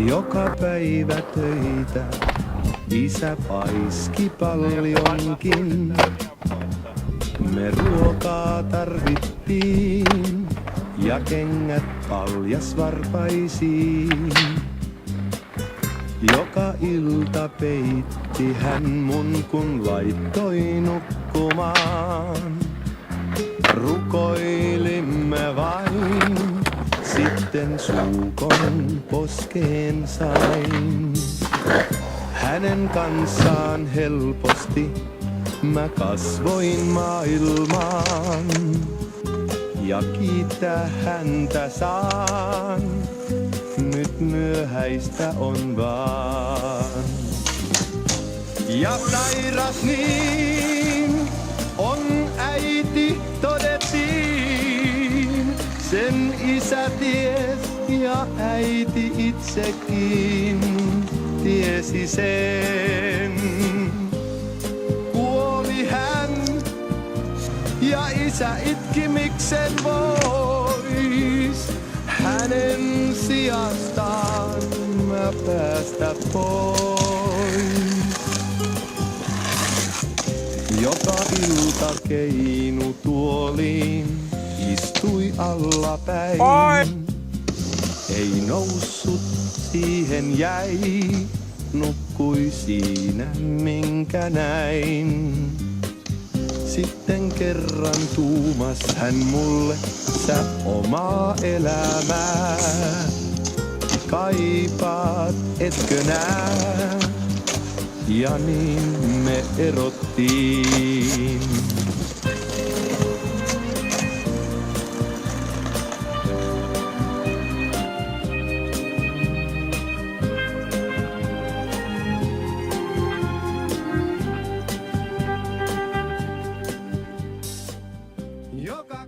Joka päivä töitä, isä paiski paljonkin. Me ruokaa tarvittiin ja kengät paljasvarpaisiin. Joka ilta peitti hän mun kun laittoi nukkumaan. Rukoilimme vain, sitten suukon poskeen sain. Hänen kanssaan helposti mä kasvoin maailmaan. Ja kiittää häntä saan, nyt myöhäistä on vaan. Ja sairas niin on äiti todettiin. Sen isä ties ja äiti itsekin tiesi sen. Kuoli hän ja isä itki miksen vois. Hänen sijastaan mä päästä pois. Joka ilta keinutuoliin istui allapäin. Ei noussut, siihen jäi, nukkui siinä minkä näin. Sitten kerran tuumas hän mulle, sä omaa elämää kaipaat, etkö nää? Ja niin me erottiin. Joka